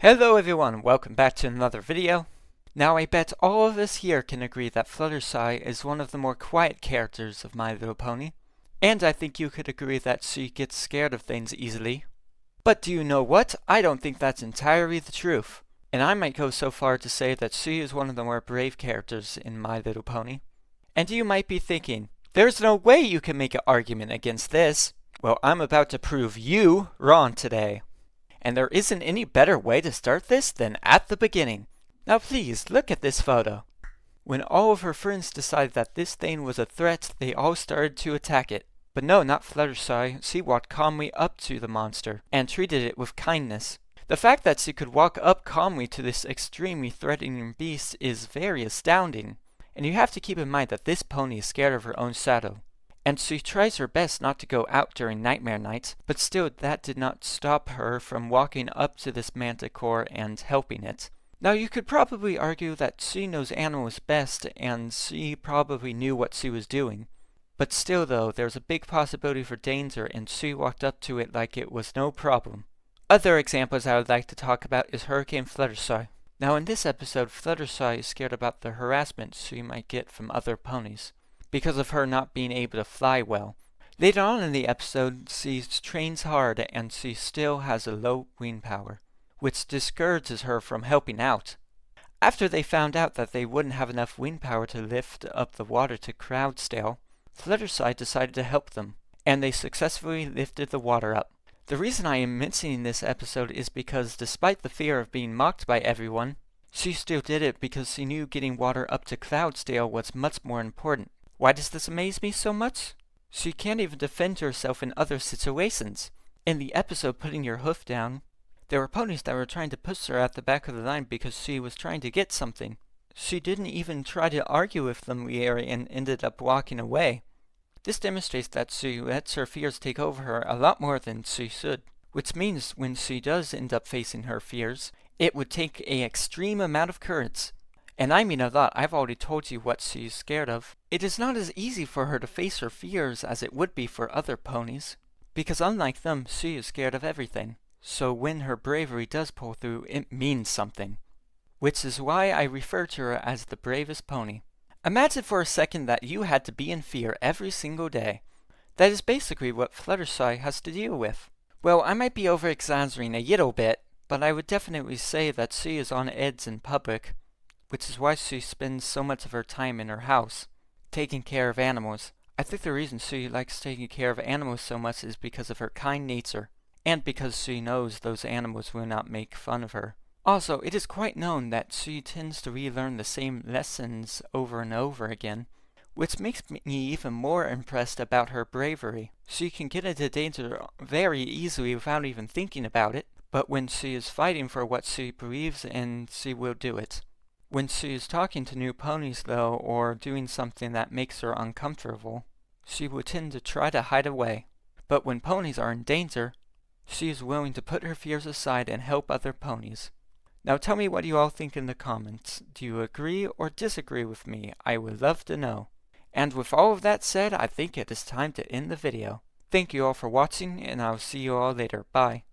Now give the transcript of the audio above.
Hello everyone, welcome back to another video. Now I bet all of us here can agree that Fluttershy is one of the more quiet characters of My Little Pony. And I think you could agree that she gets scared of things easily. But do you know what? I don't think that's entirely the truth. And I might go so far to say that she is one of the more brave characters in My Little Pony. And you might be thinking, there's no way you can make an argument against this. Well, I'm about to prove you wrong today. And there isn't any better way to start this than at the beginning. Now please, look at this photo. When all of her friends decided that this thing was a threat, they all started to attack it. But no, not Fluttershy. She walked calmly up to the monster and treated it with kindness. The fact that she could walk up calmly to this extremely threatening beast is very astounding. And you have to keep in mind that this pony is scared of her own shadow. And she tries her best not to go out during nightmare nights, but still that did not stop her from walking up to this manticore and helping it. Now you could probably argue that she knows animals best and she probably knew what she was doing. But still though, there's a big possibility for danger and she walked up to it like it was no problem. Other examples I would like to talk about is Hurricane Fluttershy. Now in this episode, Fluttershy is scared about the harassment she might get from other ponies, because of her not being able to fly well. Later on in the episode, she trains hard and she still has a low wing power, which discourages her from helping out. After they found out that they wouldn't have enough wing power to lift up the water to Cloudsdale, Fluttershy decided to help them, and they successfully lifted the water up. The reason I am mentioning this episode is because despite the fear of being mocked by everyone, she still did it because she knew getting water up to Cloudsdale was much more important. Why does this amaze me so much? She can't even defend herself in other situations. In the episode Putting Your Hoof Down, there were ponies that were trying to push her at the back of the line because she was trying to get something. She didn't even try to argue with them and ended up walking away. This demonstrates that she lets her fears take over her a lot more than she should, which means when she does end up facing her fears, it would take an extreme amount of courage. And I mean a lot. I've already told you what she's scared of. It is not as easy for her to face her fears as it would be for other ponies, because unlike them, she is scared of everything. So when her bravery does pull through, it means something. Which is why I refer to her as the bravest pony. Imagine for a second that you had to be in fear every single day. That is basically what Fluttershy has to deal with. Well, I might be over-exaggerating a little bit, but I would definitely say that she is on edge in public, which is why she spends so much of her time in her house, taking care of animals. I think the reason she likes taking care of animals so much is because of her kind nature, and because she knows those animals will not make fun of her. Also, it is quite known that she tends to relearn the same lessons over and over again, which makes me even more impressed about her bravery. She can get into danger very easily without even thinking about it, but when she is fighting for what she believes in, she will do it. When she is talking to new ponies, though, or doing something that makes her uncomfortable, she will tend to try to hide away. But when ponies are in danger, she is willing to put her fears aside and help other ponies. Now tell me what you all think in the comments. Do you agree or disagree with me? I would love to know. And with all of that said, I think it is time to end the video. Thank you all for watching, and I'll see you all later. Bye.